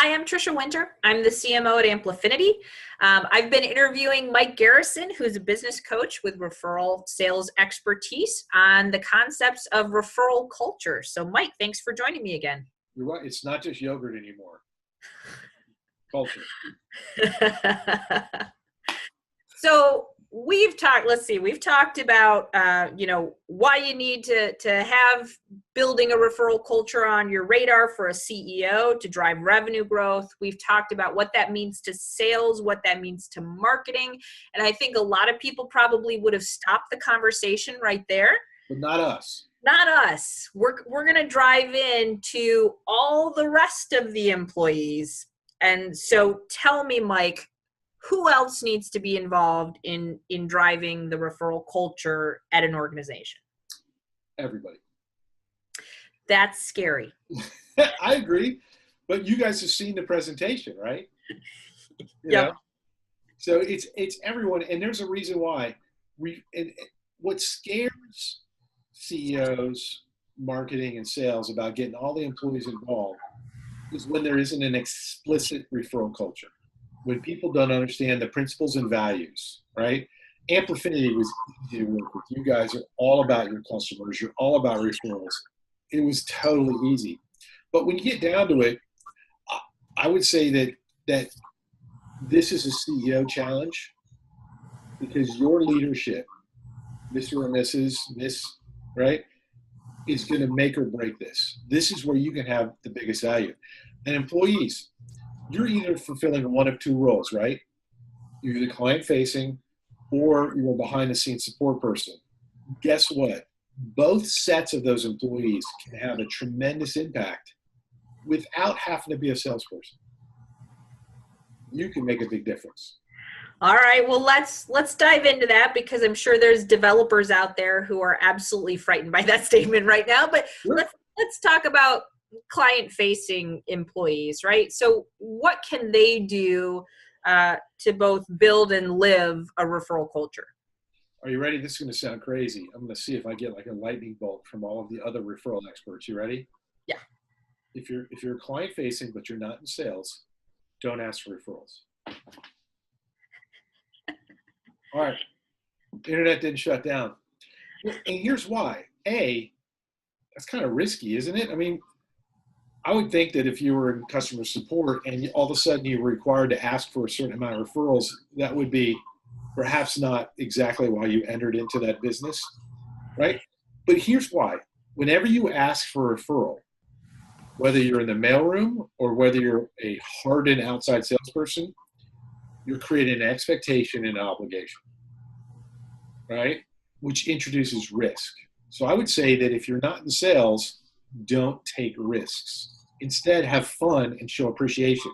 Hi, I'm Trisha Winter. I'm the CMO at Amplifinity. I've been interviewing Mike Garrison, who's a business coach with referral sales expertise on the concepts of referral culture. So Mike, thanks for joining me again. You're right. It's not just yogurt anymore. Culture. So we've talked about, why you need to have building a referral culture on your radar for a CEO to drive revenue growth. We've talked about what that means to sales, what that means to marketing. And I think a lot of people probably would have stopped the conversation right there. But not us. Not us. We're going to drive into all the rest of the employees. And so tell me, Mike, who else needs to be involved in driving the referral culture at an organization? Everybody. That's scary. I agree. But you guys have seen the presentation, right? Yeah. So it's everyone. And there's a reason why. What scares CEOs, marketing, and sales about getting all the employees involved is when there isn't an explicit referral culture. When people don't understand the principles and values, right? Amplifinity was easy to work with. You guys are all about your customers. You're all about referrals. It was totally easy. But when you get down to it, I would say that this is a CEO challenge because your leadership, Mr. or Mrs., Miss, right, is going to make or break this. This is where you can have the biggest value. And employees, you're either fulfilling one of two roles, right? You're either client-facing or you're a behind-the-scenes support person. Guess what? Both sets of those employees can have a tremendous impact without having to be a salesperson. You can make a big difference. All right, well, let's dive into that because I'm sure there's developers out there who are absolutely frightened by that statement right now. But Sure. let's talk about client-facing employees, right? So what can they do to both build and live a referral culture? Are you ready? This is going to sound crazy. I'm going to see if I get like a lightning bolt from all of the other referral experts. You ready? Yeah. If you're client-facing but you're not in sales, don't ask for referrals. All right. The internet didn't shut down. And here's why. That's kind of risky, isn't it? I mean, I would think that if you were in customer support and all of a sudden you were required to ask for a certain amount of referrals, that would be perhaps not exactly why you entered into that business, right? But here's why. Whenever you ask for a referral, whether you're in the mailroom or whether you're a hardened outside salesperson, you're creating an expectation and an obligation, right? Which introduces risk. So I would say that if you're not in sales, don't take risks. Instead, have fun and show appreciation.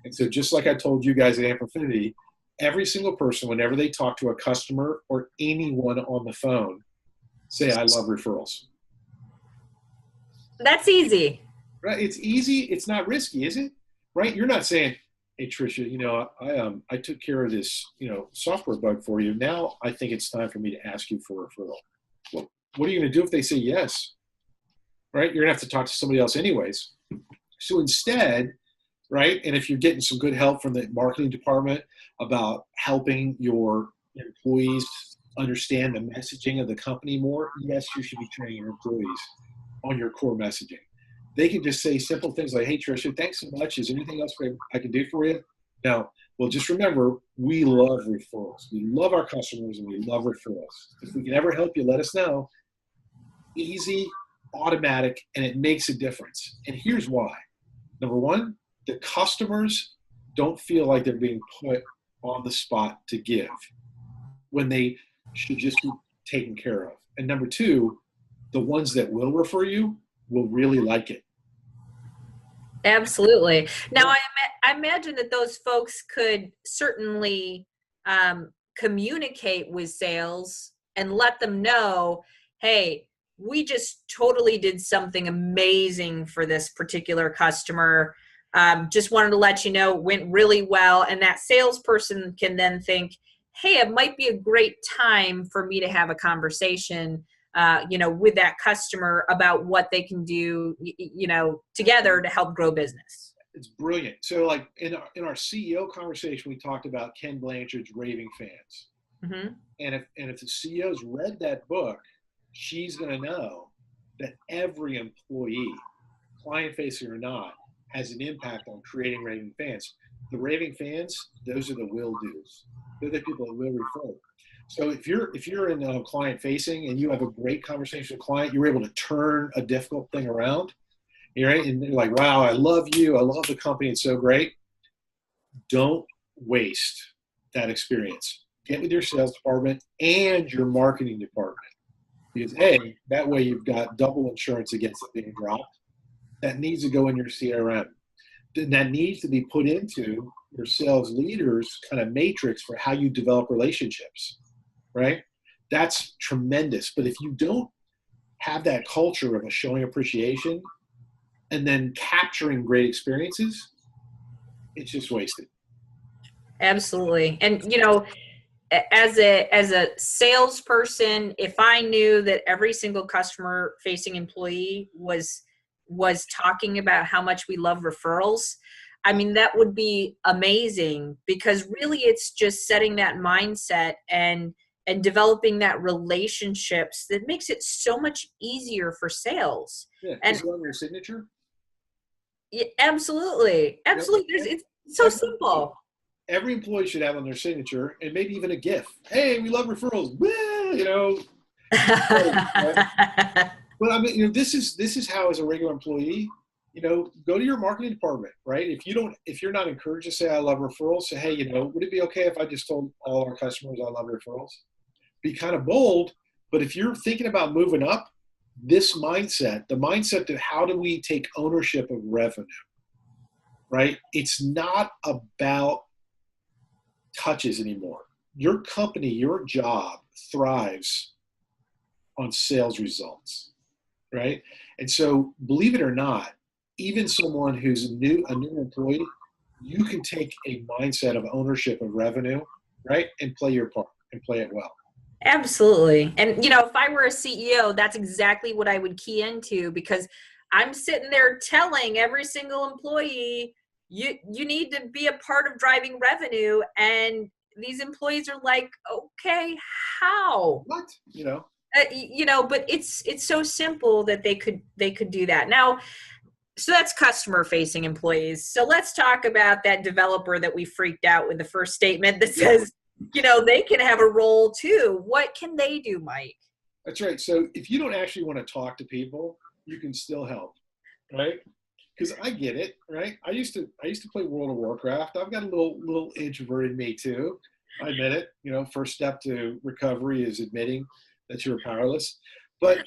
And so just like I told you guys at Amplifinity, every single person, whenever they talk to a customer or anyone on the phone, say, I love referrals. That's easy. Right? It's easy. It's not risky, is it? Right? You're not saying, hey, Trisha, I took care of this, software bug for you. Now I think it's time for me to ask you for a referral. Well, what are you going to do if they say yes? Right? You're going to have to talk to somebody else anyways. So instead, right, and if you're getting some good help from the marketing department about helping your employees understand the messaging of the company more, yes, you should be training your employees on your core messaging. They can just say simple things like, hey, Trisha, thanks so much. Is there anything else I can do for you? No. Well, just remember, we love referrals. We love our customers and we love referrals. If we can ever help you, let us know. Easy, automatic, and it makes a difference. And here's why. Number one, the customers don't feel like they're being put on the spot to give when they should just be taken care of. And number two, the ones that will refer you will really like it. Absolutely. Now, I imagine that those folks could certainly communicate with sales and let them know, hey, we just totally did something amazing for this particular customer. Just wanted to let you know it went really well. And that salesperson can then think, hey, it might be a great time for me to have a conversation, with that customer about what they can do, together to help grow business. It's brilliant. So like in our CEO conversation, we talked about Ken Blanchard's Raving Fans. Mm-hmm. And if the CEO's read that book, she's going to know that every employee, client facing or not, has an impact on creating raving fans. The raving fans, those are the will do's. They're the people that will refer. So if you're in client facing and you have a great conversation with a client, you're able to turn a difficult thing around. Right? And they're like, wow, I love you. I love the company. It's so great. Don't waste that experience. Get with your sales department and your marketing department. Because A, that way you've got double insurance against it being dropped. That needs to go in your CRM. Then that needs to be put into your sales leaders kind of matrix for how you develop relationships, right? That's tremendous. But if you don't have that culture of a showing appreciation and then capturing great experiences, it's just wasted. Absolutely. And, as a salesperson, if I knew that every single customer facing employee was talking about how much we love referrals, I mean, that would be amazing, because really it's just setting that mindset and developing that relationships that makes it so much easier for sales. Yeah, And is it on your signature? yeah, absolutely. Absolutely. It's so simple. Every employee should have on their signature, and maybe even a GIF. Hey, we love referrals. Well, But I mean, this is how, as a regular employee, go to your marketing department, right? If you're not encouraged to say I love referrals, say, hey, would it be okay if I just told all our customers I love referrals? Be kind of bold, but if you're thinking about moving up, this mindset, the mindset that how do we take ownership of revenue, right? It's not about touches anymore. Your company, your job thrives on sales results, right? And so, believe it or not, even someone who's a new employee, you can take a mindset of ownership of revenue, right, and play your part and play it well. Absolutely. And, if I were a CEO, that's exactly what I would key into, because I'm sitting there telling every single employee, you need to be a part of driving revenue. And these employees are like, okay, how? What? But it's so simple that they could do that. Now, so that's customer facing employees. So let's talk about that developer that we freaked out with the first statement that says, they can have a role too. What can they do, Mike? That's right. So if you don't actually want to talk to people, you can still help, right? Because I get it, right? I used to play World of Warcraft. I've got a little introverted me too. I admit it. First step to recovery is admitting that you're powerless. But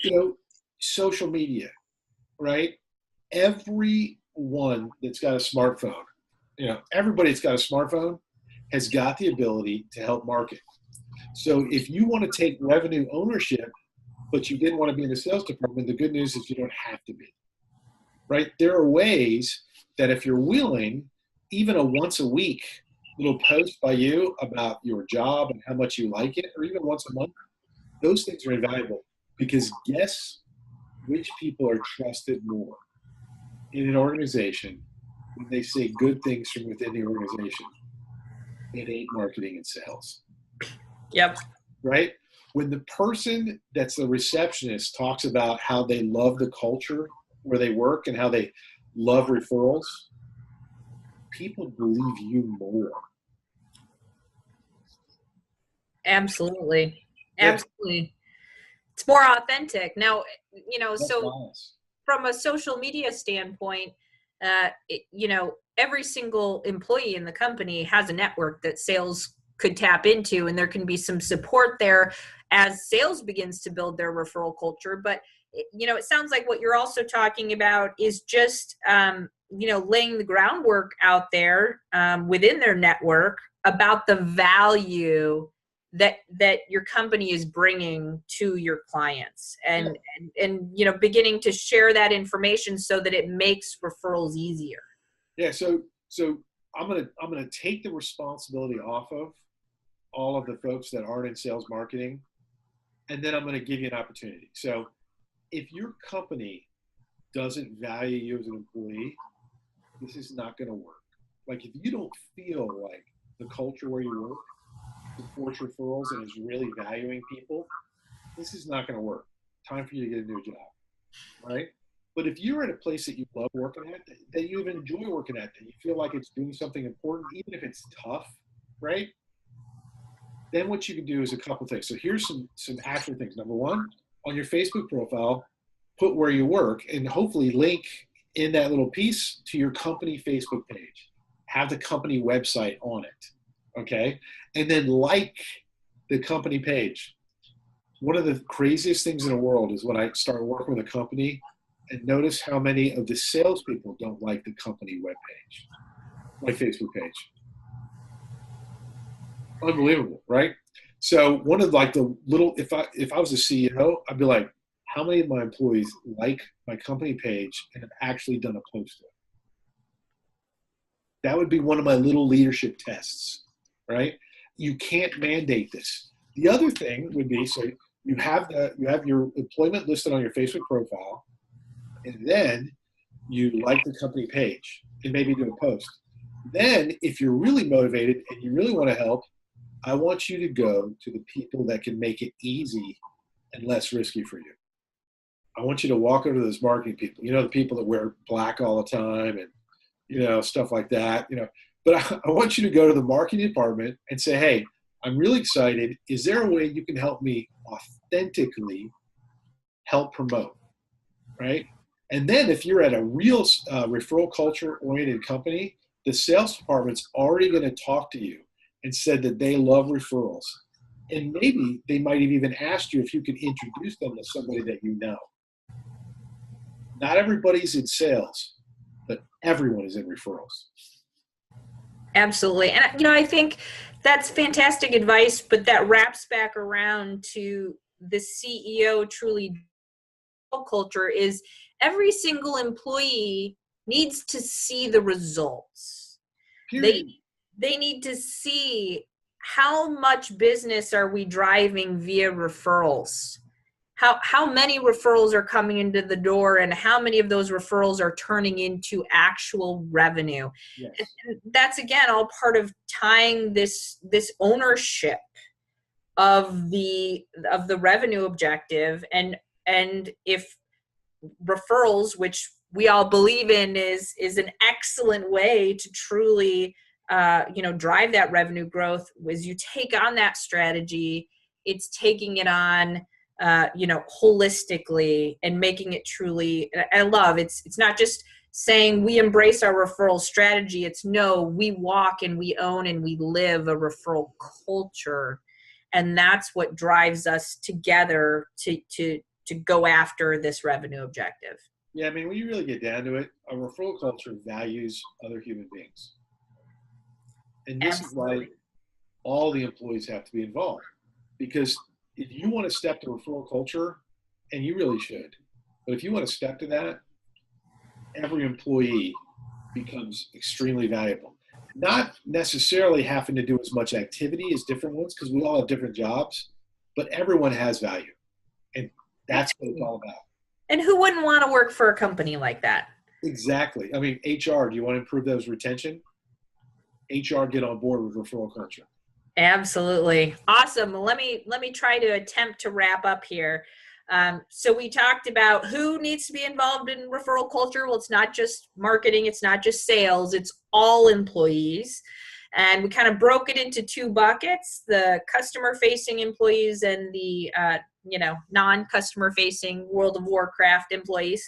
social media, right? Everyone that's got a smartphone, everybody that's got a smartphone has got the ability to help market. So if you want to take revenue ownership, but you didn't want to be in the sales department, the good news is you don't have to be, right? There are ways that if you're willing, even a once a week little post by you about your job and how much you like it, or even once a month, those things are invaluable, because guess which people are trusted more in an organization when they say good things from within the organization? It ain't marketing and sales. Yep. Right? When the person that's the receptionist talks about how they love the culture where they work and how they love referrals, people believe you more. Absolutely. Absolutely. It's more authentic. Now, so from a social media standpoint, every single employee in the company has a network that sales could tap into, and there can be some support there as sales begins to build their referral culture. But, it sounds like what you're also talking about is just, laying the groundwork out there within their network about the value that your company is bringing to your clients, and beginning to share that information so that it makes referrals easier. Yeah. So I'm gonna take the responsibility off of all of the folks that aren't in sales marketing, and then I'm gonna give you an opportunity. So if your company doesn't value you as an employee, this is not going to work. Like if you don't feel like the culture where you work supports referrals and is really valuing people, this is not going to work. Time for you to get a new job, right? But if you're at a place that you love working at, that you even enjoy working at, that you feel like it's doing something important, even if it's tough, right? Then what you can do is a couple things. So here's some actual things. Number one, on your Facebook profile, put where you work and hopefully link in that little piece to your company Facebook page. Have the company website on it, okay? And then like the company page. One of the craziest things in the world is when I start working with a company and notice how many of the salespeople don't like the company webpage, my Facebook page. Unbelievable, right? So one of like the little, if I was a CEO, I'd be like, how many of my employees like my company page and have actually done a post to it? That would be one of my little leadership tests, right? You can't mandate this. The other thing would be, so you have your employment listed on your Facebook profile, and then you like the company page and maybe do a post. Then if you're really motivated and you really want to help, I want you to go to the people that can make it easy and less risky for you. I want you to walk over to those marketing people, the people that wear black all the time and, stuff like that, but I want you to go to the marketing department and say, hey, I'm really excited. Is there a way you can help me authentically help promote, right? And then if you're at a real referral culture oriented company, the sales department's already going to talk to you and said that they love referrals. And maybe they might have even asked you if you could introduce them to somebody that you know. Not everybody's in sales, but everyone is in referrals. Absolutely. And, I think that's fantastic advice, but that wraps back around to the CEO truly culture is every single employee needs to see the results. Period. They need to see how much business are we driving via referrals. How many referrals are coming into the door and how many of those referrals are turning into actual revenue. Yes. And that's again all part of tying this ownership of the revenue objective, and if referrals, which we all believe in is an excellent way to truly drive that revenue growth, as you take on that strategy, it's taking it on holistically and making it truly, I love it's not just saying we embrace our referral strategy. It's no, we walk and we own and we live a referral culture. And that's what drives us together to go after this revenue objective. Yeah, I mean, when you really get down to it, a referral culture values other human beings. And this Absolutely. is why all the employees have to be involved. Because if you want to step to referral culture, and you really should, but if you want to step to that, every employee becomes extremely valuable. Not necessarily having to do as much activity as different ones, because we all have different jobs, but everyone has value. And that's what it's all about. And who wouldn't want to work for a company like that? Exactly. I mean, HR, do you want to improve those retention? HR, get on board with referral culture. Absolutely. Awesome. Well, let me try to attempt to wrap up here. So we talked about who needs to be involved in referral culture. Well, it's not just marketing. It's not just sales. It's all employees. And we kind of broke it into two buckets, the customer facing employees and the, non-customer facing World of Warcraft employees.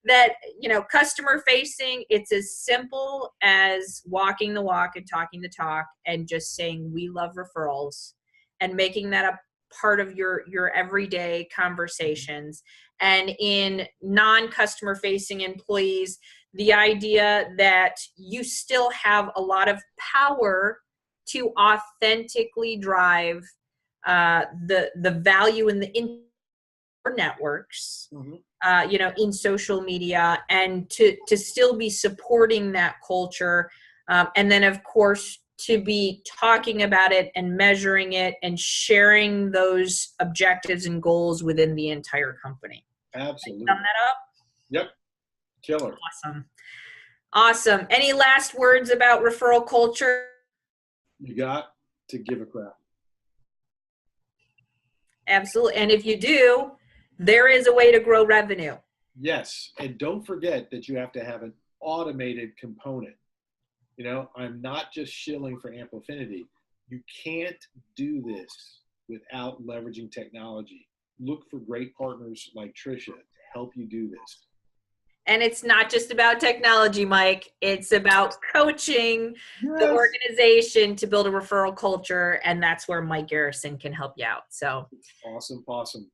That, customer facing, it's as simple as walking the walk and talking the talk and just saying, we love referrals, and making that a part of your everyday conversations. And in non-customer facing employees, the idea that you still have a lot of power to authentically drive the value in the networks, in social media, and to still be supporting that culture. And then, of course, to be talking about it and measuring it and sharing those objectives and goals within the entire company. Absolutely. Sum that up? Yep. Killer. Awesome. Any last words about referral culture? You got to give a crap. Absolutely. And if you do, there is a way to grow revenue. Yes. And don't forget that you have to have an automated component. You know, I'm not just shilling for Amplifinity. You can't do this without leveraging technology. Look for great partners like Trisha to help you do this. And it's not just about technology, Mike. It's about coaching the organization to build a referral culture. And that's where Mike Garrison can help you out. So awesome. Awesome.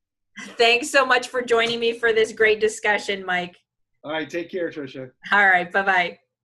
Thanks so much for joining me for this great discussion, Mike. All right. Take care, Trisha. All right. Bye-bye.